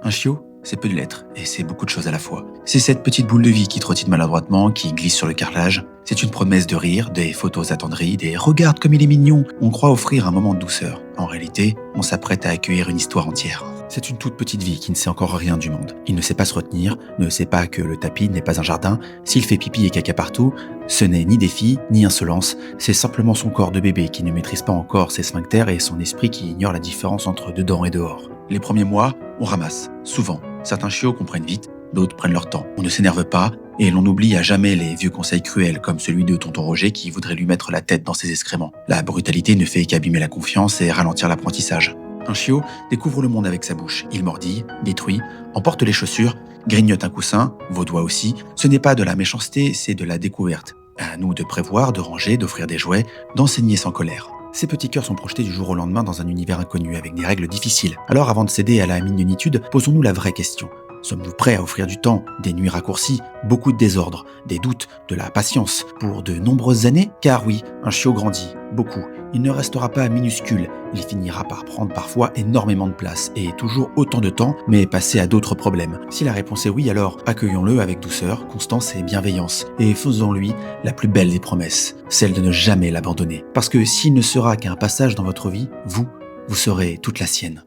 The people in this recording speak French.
Un chiot, c'est peu de lettres, et c'est beaucoup de choses à la fois. C'est cette petite boule de vie qui trottine maladroitement, qui glisse sur le carrelage. C'est une promesse de rire, des photos attendries, des «regarde comme il est mignon». On croit offrir un moment de douceur. En réalité, on s'apprête à accueillir une histoire entière. C'est une toute petite vie qui ne sait encore rien du monde. Il ne sait pas se retenir, ne sait pas que le tapis n'est pas un jardin. S'il fait pipi et caca partout, ce n'est ni défi, ni insolence. C'est simplement son corps de bébé qui ne maîtrise pas encore ses sphincters et son esprit qui ignore la différence entre dedans et dehors. Les premiers mois, on ramasse, souvent. Certains chiots comprennent vite, d'autres prennent leur temps. On ne s'énerve pas, et l'on n'oublie à jamais les vieux conseils cruels comme celui de tonton Roger qui voudrait lui mettre la tête dans ses excréments. La brutalité ne fait qu'abîmer la confiance et ralentir l'apprentissage. Un chiot découvre le monde avec sa bouche. Il mordit, détruit, emporte les chaussures, grignote un coussin, vos doigts aussi. Ce n'est pas de la méchanceté, c'est de la découverte. À nous de prévoir, de ranger, d'offrir des jouets, d'enseigner sans colère. Ces petits cœurs sont projetés du jour au lendemain dans un univers inconnu avec des règles difficiles. Alors avant de céder à la mignonitude, posons-nous la vraie question. Sommes-nous prêts à offrir du temps, des nuits raccourcies, beaucoup de désordre, des doutes, de la patience pour de nombreuses années? Car oui, un chiot grandit, beaucoup. Il ne restera pas minuscule, il finira par prendre parfois énormément de place et toujours autant de temps, mais passer à d'autres problèmes. Si la réponse est oui, alors accueillons-le avec douceur, constance et bienveillance, et faisons-lui la plus belle des promesses, celle de ne jamais l'abandonner. Parce que s'il ne sera qu'un passage dans votre vie, vous serez toute la sienne.